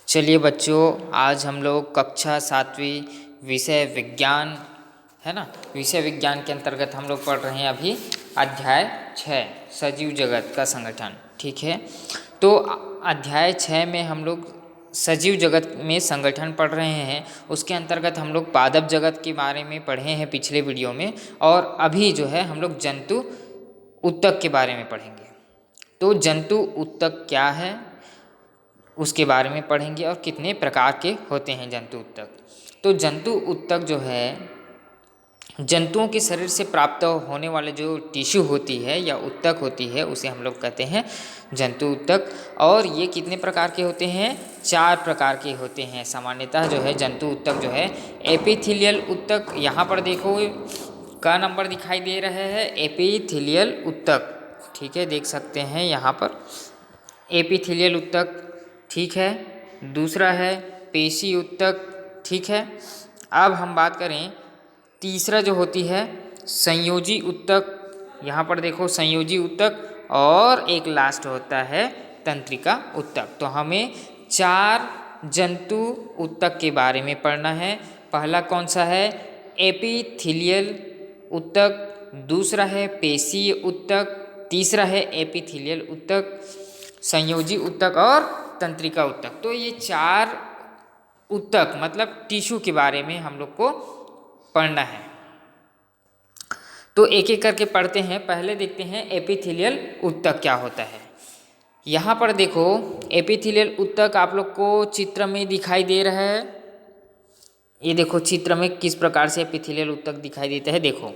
चलिए बच्चों, आज हम लोग कक्षा 7वीं विषय विज्ञान है ना। विषय विज्ञान के अंतर्गत हम लोग पढ़ रहे हैं अभी अध्याय 6 सजीव जगत का संगठन। ठीक है, तो अध्याय 6 में हम लोग सजीव जगत में संगठन पढ़ रहे हैं। उसके अंतर्गत हम लोग पादप जगत के बारे में पढ़े हैं पिछले वीडियो में, और अभी जो है हम लोग जंतु ऊतक के बारे में पढ़ेंगे। तो जंतु ऊतक क्या है उसके बारे में पढ़ेंगे, और कितने प्रकार के होते हैं जंतु ऊतक। तो जंतु ऊतक जो है जंतुओं के शरीर से प्राप्त होने वाले जो टिश्यू होती है या ऊतक होती है उसे हम लोग कहते हैं जंतु ऊतक। और ये कितने प्रकार के होते हैं? 4 प्रकार के होते हैं। सामान्यतः जो है जंतु ऊतक जो है एपिथेलियल ऊतक, यहाँ पर देखो का नंबर दिखाई दे रहा है, एपिथेलियल ऊतक। ठीक है, देख सकते हैं यहाँ पर एपिथेलियल ऊतक। ठीक है, दूसरा है पेशी ऊतक। ठीक है, अब हम बात करें तीसरा जो होती है संयोजी ऊतक। यहाँ पर देखो संयोजी ऊतक, और एक लास्ट होता है तंत्रिका ऊतक। तो हमें 4 जंतु ऊतक के बारे में पढ़ना है। पहला कौन सा है? एपिथेलियल ऊतक। दूसरा है पेशीय ऊतक। तीसरा है एपिथेलियल ऊतक, संयोजी ऊतक और तंत्रिका ऊतक। तो ये 4 ऊतक मतलब टिश्यू के बारे में हम लोग को पढ़ना है। तो एक एक करके पढ़ते हैं। पहले देखते हैं एपिथेलियल ऊतक क्या होता है। यहाँ पर देखो एपिथेलियल ऊतक आप लोग को चित्र में दिखाई दे रहा है। ये देखो चित्र में किस प्रकार से एपिथेलियल ऊतक दिखाई देता है। देखो,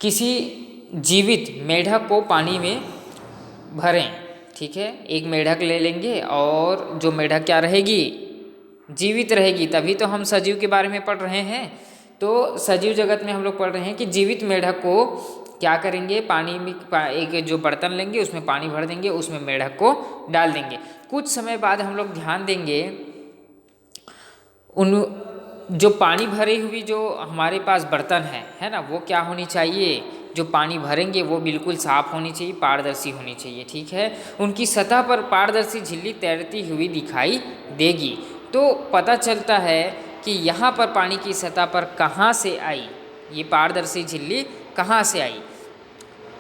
किसी जीवित मेढक को पानी में भरें। ठीक है, एक मेढक ले लेंगे और जो मेढक क्या रहेगी? जीवित रहेगी। तभी तो हम सजीव के बारे में पढ़ रहे हैं। तो सजीव जगत में हम लोग पढ़ रहे हैं कि जीवित मेढक को क्या करेंगे? पानी में एक जो बर्तन लेंगे उसमें पानी भर देंगे, उसमें मेढक को डाल देंगे। कुछ समय बाद हम लोग ध्यान देंगे उन जो पानी भरी हुई जो हमारे पास बर्तन है ना, वो क्या होनी चाहिए? जो पानी भरेंगे वो बिल्कुल साफ होनी चाहिए, पारदर्शी होनी चाहिए। ठीक है, उनकी सतह पर पारदर्शी झिल्ली तैरती हुई दिखाई देगी। तो पता चलता है कि यहाँ पर पानी की सतह पर कहाँ से आई ये पारदर्शी झिल्ली, कहाँ से आई?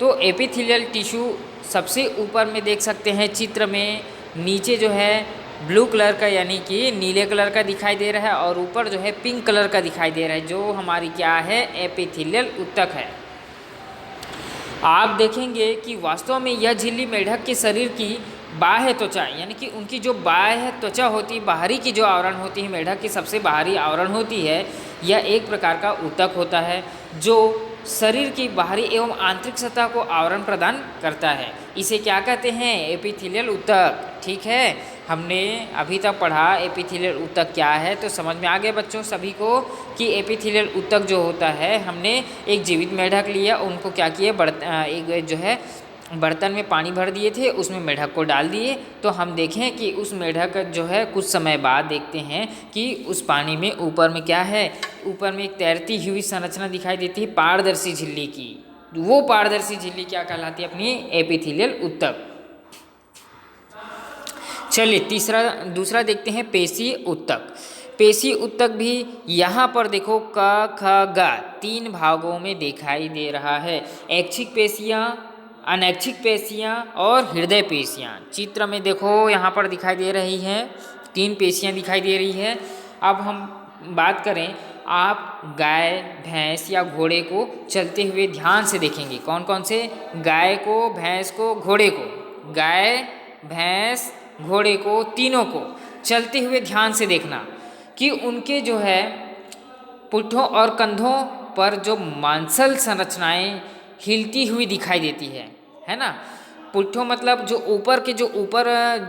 तो एपिथेलियल टिश्यू सबसे ऊपर में देख सकते हैं चित्र में, नीचे जो है ब्लू कलर का यानी कि नीले कलर का दिखाई दे रहा है, और ऊपर जो है पिंक कलर का दिखाई दे रहा है, जो हमारी क्या है? एपिथेलियल ऊतक है। आप देखेंगे कि वास्तव में यह झिल्ली मेढक के शरीर की बाह्य त्वचा यानी कि उनकी जो बाह्य त्वचा होती है, बाहरी की जो आवरण होती है, मेढक की सबसे बाहरी आवरण होती है, यह एक प्रकार का ऊतक होता है जो शरीर की बाहरी एवं आंतरिक सतह को आवरण प्रदान करता है। इसे क्या कहते हैं? एपिथेलियल ऊतक। ठीक है, हमने अभी तक पढ़ा एपिथेलियल ऊतक क्या है, तो समझ में आ गया बच्चों सभी को कि एपिथेलियल ऊतक जो होता है, हमने एक जीवित मेढक लिया, उनको क्या किया? एक जो है बर्तन में पानी भर दिए थे, उसमें मेढक को डाल दिए। तो हम देखें कि उस मेढक जो है कुछ समय बाद देखते हैं कि उस पानी में ऊपर में क्या है? ऊपर में एक तैरती हुई संरचना दिखाई देती है पारदर्शी झिल्ली की। वो पारदर्शी झिल्ली क्या कहलाती है? अपनी एपिथेलियल ऊतक। चलिए दूसरा देखते हैं पेशी ऊतक। पेशी ऊतक भी यहाँ पर देखो क ख ग 3 भागों में दिखाई दे रहा है। ऐच्छिक पेशियाँ, अनैच्छिक पेशियाँ और हृदय पेशियाँ। चित्र में देखो यहाँ पर दिखाई दे रही हैं, 3 पेशियाँ दिखाई दे रही है। अब हम बात करें, आप गाय, भैंस या घोड़े को चलते हुए ध्यान से देखेंगे। कौन कौन से? गाय को, भैंस को, घोड़े को। गाय, भैंस, घोड़े को, तीनों को चलते हुए ध्यान से देखना कि उनके जो है पुट्ठों और कंधों पर जो मांसल संरचनाएं हिलती हुई दिखाई देती है ना। पुट्ठों मतलब जो ऊपर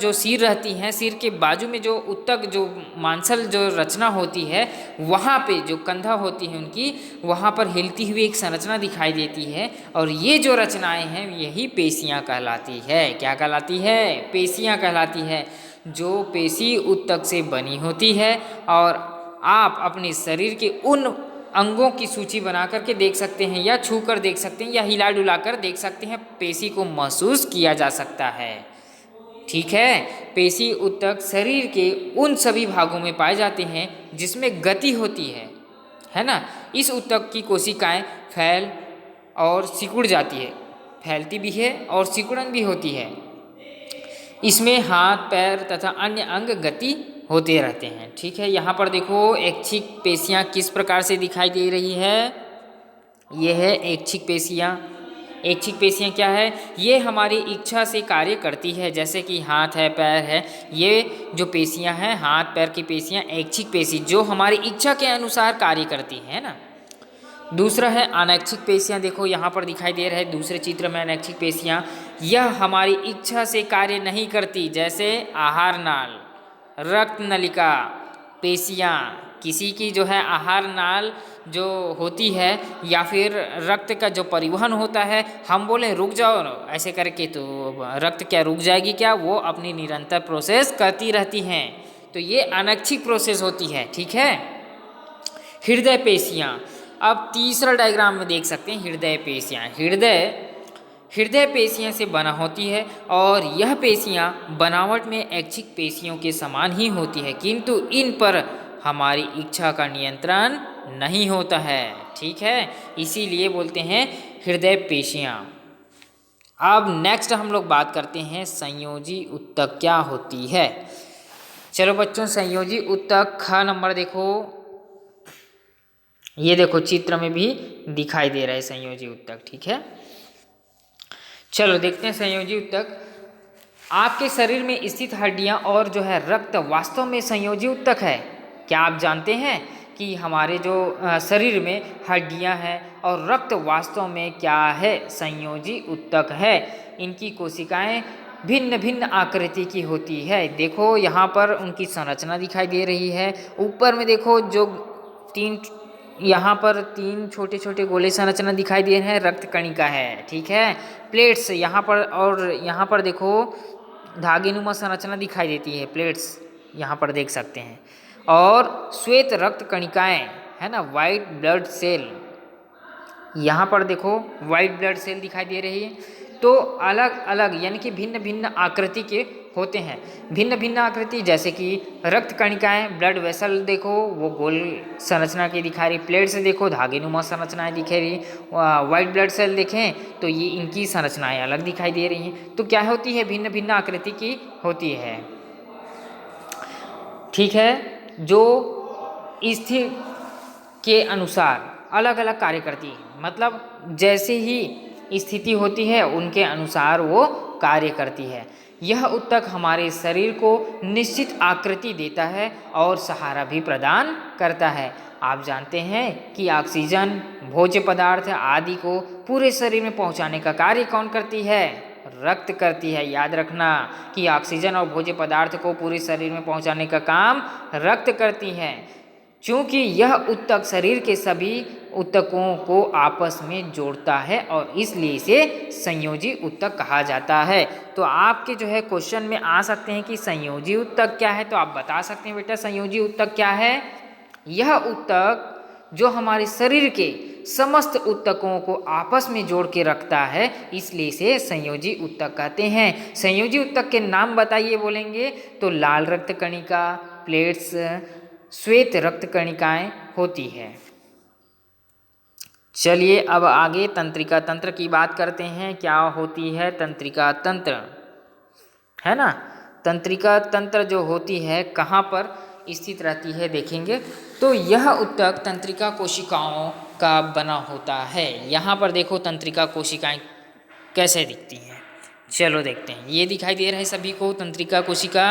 जो सिर रहती हैं, सिर के बाजू में जो ऊतक जो मांसल जो रचना होती है, वहाँ पे जो कंधा होती है उनकी, वहाँ पर हिलती हुई एक संरचना दिखाई देती है। और ये जो रचनाएं हैं यही पेशियाँ कहलाती है। क्या कहलाती है? पेशियाँ कहलाती है, जो पेशी ऊतक से बनी होती है। और आप अपने शरीर के उन अंगों की सूची बना करके देख सकते हैं, या छू कर देख सकते हैं, या हिला डुला कर देख सकते हैं। पेशी को महसूस किया जा सकता है। ठीक है। पेशी ऊतक शरीर के उन सभी भागों में पाए जाते हैं जिसमें गति होती है ना। इस ऊतक की कोशिकाएं फैल और सिकुड़ जाती है, फैलती भी है और सिकुड़न भी होती है। इसमें हाथ पैर तथा अन्य अंग गति होते रहते हैं। ठीक है, यहाँ पर देखो ऐच्छिक पेशियाँ किस प्रकार से दिखाई दे रही है। ये है ऐच्छिक पेशियाँ। ऐच्छिक पेशियाँ क्या है, ये हमारी इच्छा से कार्य करती है, जैसे कि हाथ है पैर है, ये जो पेशियाँ हैं हाथ पैर की पेशियाँ ऐच्छिक पेशी जो हमारी इच्छा के अनुसार कार्य करती है ना। दूसरा है अनैच्छिक पेशियाँ, देखो यहाँ पर दिखाई दे रहा है दूसरे चित्र में अनैच्छिक पेशियाँ, यह हमारी इच्छा से कार्य नहीं करती, जैसे आहार नाल, रक्त नलिका पेशियाँ, किसी की जो है आहार नाल जो होती है या फिर रक्त का जो परिवहन होता है, हम बोले रुक जाओ ऐसे करके तो रक्त क्या रुक जाएगी क्या, वो अपनी निरंतर प्रोसेस करती रहती हैं, तो ये अनैच्छिक प्रोसेस होती है। ठीक है। हृदय पेशियाँ, अब तीसरा डायग्राम में देख सकते हैं हृदय पेशियाँ। हृदय पेशियाँ से बना होती है और यह पेशियाँ बनावट में ऐच्छिक पेशियों के समान ही होती है, किंतु इन पर हमारी इच्छा का नियंत्रण नहीं होता है। ठीक है, इसीलिए बोलते हैं हृदय पेशियाँ। अब नेक्स्ट हम लोग बात करते हैं संयोजी ऊतक क्या होती है। चलो बच्चों, संयोजी ऊतक ख नंबर देखो, ये देखो चित्र में भी दिखाई दे रहा है संयोजी ऊतक। ठीक है, चलो देखते हैं संयोजी ऊतक। आपके शरीर में स्थित हड्डियां और जो है रक्त वास्तव में संयोजी ऊतक है। क्या आप जानते हैं कि हमारे जो शरीर में हड्डियां हैं और रक्त वास्तव में क्या है, संयोजी ऊतक है। इनकी कोशिकाएं भिन्न भिन्न आकृति की होती है। देखो यहाँ पर उनकी संरचना दिखाई दे रही है। ऊपर में देखो जो यहाँ पर तीन छोटे छोटे गोले संरचना दिखाई दे रहे हैं, रक्त कणिका है। ठीक है, प्लेट्स यहाँ पर, और यहाँ पर देखो धागेनुमा संरचना दिखाई देती है, प्लेट्स यहाँ पर देख सकते हैं, और श्वेत रक्त कणिकाएं है ना, वाइट ब्लड सेल, यहाँ पर देखो वाइट ब्लड सेल दिखाई दे रही है। तो अलग अलग यानी कि भिन्न भिन्न आकृति के होते हैं। भिन्न भिन्न आकृति जैसे कि रक्त कणिकाएं, ब्लड वेसल देखो वो गोल संरचना की दिखा रही, प्लेट्स देखो धागेनुमा संरचनाएं दिखा रही, वाइट ब्लड सेल देखें तो ये इनकी संरचनाएं अलग दिखाई दे रही हैं। तो क्या होती है, भिन्न भिन्न आकृति की होती है। ठीक है, जो स्थिति के अनुसार अलग अलग कार्य करती है, मतलब जैसे ही स्थिति होती है उनके अनुसार वो कार्य करती है। यह ऊतक हमारे शरीर को निश्चित आकृति देता है और सहारा भी प्रदान करता है। आप जानते हैं कि ऑक्सीजन, भोज्य पदार्थ आदि को पूरे शरीर में पहुंचाने का कार्य कौन करती है, रक्त करती है। याद रखना कि ऑक्सीजन और भोज्य पदार्थ को पूरे शरीर में पहुंचाने का काम रक्त करती है। चूँकि यह ऊतक शरीर के सभी ऊतकों को आपस में जोड़ता है और इसलिए इसे संयोजी ऊतक कहा जाता है। तो आपके जो है क्वेश्चन में आ सकते हैं कि संयोजी ऊतक क्या है, तो आप बता सकते हैं बेटा संयोजी ऊतक क्या है। यह ऊतक जो हमारे शरीर के समस्त ऊतकों को आपस में जोड़ के रखता है, इसलिए इसे संयोजी ऊतक कहते हैं। संयोजी ऊतक के नाम बताइए बोलेंगे तो लाल रक्त कणिका, प्लेट्स, श्वेत रक्त कणिकाएं होती है। चलिए अब आगे तंत्रिका तंत्र की बात करते हैं। क्या होती है तंत्रिका तंत्र, है ना। तंत्रिका तंत्र जो होती है कहाँ पर स्थित रहती है देखेंगे तो यह ऊतक तंत्रिका कोशिकाओं का बना होता है। यहाँ पर देखो तंत्रिका कोशिकाएं कैसे दिखती हैं, चलो देखते हैं। ये दिखाई दे रहा है सभी को तंत्रिका कोशिका।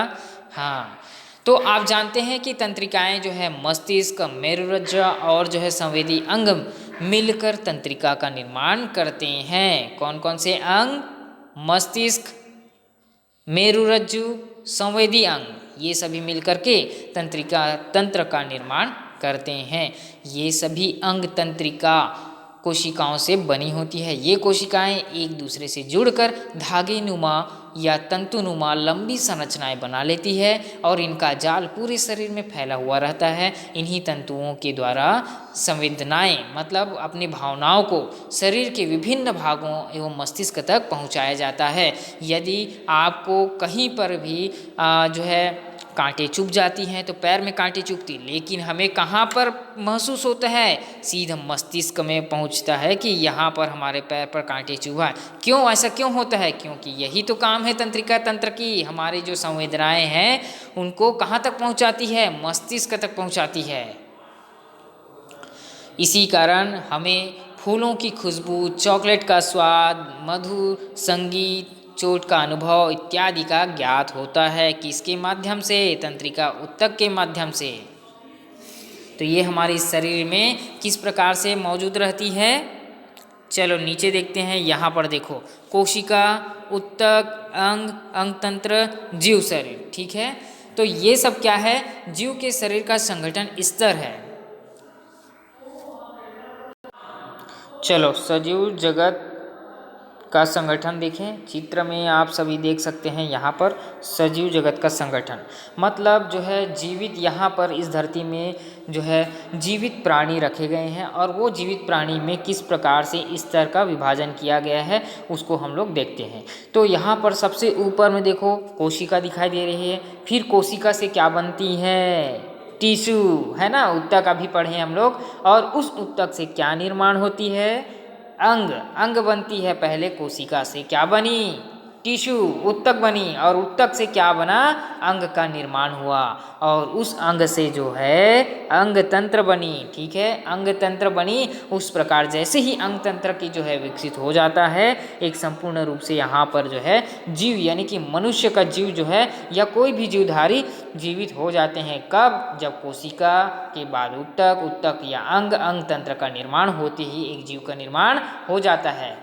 हाँ, तो आप जानते हैं कि तंत्रिकाएं जो है मस्तिष्क, मेरुरज्जु और जो है संवेदी अंग मिलकर तंत्रिका का निर्माण करते हैं। कौन कौन से अंग, मस्तिष्क, मेरुरज्जु, संवेदी अंग, ये सभी मिलकर के तंत्रिका तंत्र का निर्माण करते हैं। ये सभी अंग तंत्रिका कोशिकाओं से बनी होती है। ये कोशिकाएं एक दूसरे से जुड़कर धागे नुमा या तंतुनुमा लंबी संरचनाएं बना लेती है और इनका जाल पूरे शरीर में फैला हुआ रहता है। इन्हीं तंतुओं के द्वारा संवेदनाएं मतलब अपनी भावनाओं को शरीर के विभिन्न भागों एवं मस्तिष्क तक पहुंचाया जाता है। यदि आपको कहीं पर भी जो है कांटे चुभ जाती हैं तो पैर में कांटे चुभती, लेकिन हमें कहाँ पर महसूस होता है? सीधा मस्तिष्क में पहुँचता है कि यहाँ पर हमारे पैर पर कांटे चुभा है। क्यों ऐसा क्यों होता है? क्योंकि यही तो काम है तंत्रिका तंत्र की, हमारी जो संवेदनाएं हैं उनको कहाँ तक पहुँचाती है? मस्तिष्क तक पहुँचाती है। इसी कारण हमें फूलों की खुशबू, चॉकलेट का स्वाद, मधुर संगीत, चोट का अनुभव इत्यादि का ज्ञात होता है। किसके माध्यम से? तंत्रिका ऊतक के माध्यम से। तो ये हमारे शरीर में किस प्रकार से मौजूद रहती है? चलो नीचे देखते हैं। यहाँ पर देखो, कोशिका, ऊतक, अंग, अंगतंत्र, जीव शरीर। ठीक है, तो ये सब क्या है? जीव के शरीर का संगठन स्तर है। चलो सजीव जगत का संगठन देखें। चित्र में आप सभी देख सकते हैं यहाँ पर सजीव जगत का संगठन मतलब जो है जीवित, यहाँ पर इस धरती में जो है जीवित प्राणी रखे गए हैं और वो जीवित प्राणी में किस प्रकार से इस तरह का विभाजन किया गया है उसको हम लोग देखते हैं। तो यहाँ पर सबसे ऊपर में देखो कोशिका दिखाई दे रही है। फिर कोशिका से क्या बनती है? टिश्यू, है ना। ऊतक अभी पढ़े हम लोग। और उस ऊतक से क्या निर्माण होती है? अंग बनती है। पहले कोशिका से क्या बनी? टिश्यू, ऊतक बनी। और ऊतक से क्या बना? अंग का निर्माण हुआ और उस अंग से जो है अंग तंत्र बनी। ठीक है, अंग तंत्र बनी। उस प्रकार जैसे ही अंग तंत्र की जो है विकसित हो जाता है एक संपूर्ण रूप से यहाँ पर जो है जीव यानी कि मनुष्य का जीव जो है या कोई भी जीवधारी जीवित हो जाते हैं। कब? जब कोशिका के बाद ऊतक, ऊतक या अंग, अंग तंत्र का निर्माण होते ही एक जीव का निर्माण हो जाता है।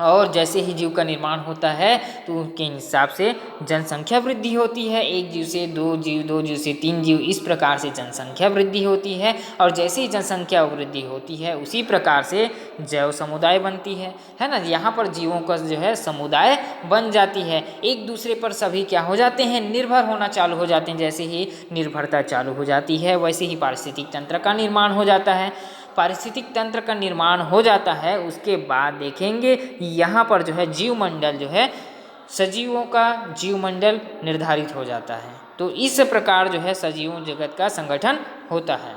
और जैसे ही जीव का निर्माण होता है तो उनके हिसाब से जनसंख्या वृद्धि होती है। एक जीव से दो जीव, दो जीव से तीन जीव, इस प्रकार से जनसंख्या वृद्धि होती है। और जैसे ही जनसंख्या वृद्धि होती है उसी प्रकार से जैव समुदाय बनती है ना। यहाँ पर जीवों का जो है समुदाय बन जाती है। एक दूसरे पर सभी क्या हो जाते हैं? निर्भर होना चालू हो जाते हैं। जैसे ही निर्भरता चालू हो जाती है वैसे ही पारिस्थितिक तंत्र का निर्माण हो जाता है। पारिस्थितिक तंत्र का निर्माण हो जाता है उसके बाद देखेंगे यहाँ पर जो है जीवमंडल जो है सजीवों का जीवमंडल निर्धारित हो जाता है। तो इस प्रकार जो है सजीवों जगत का संगठन होता है।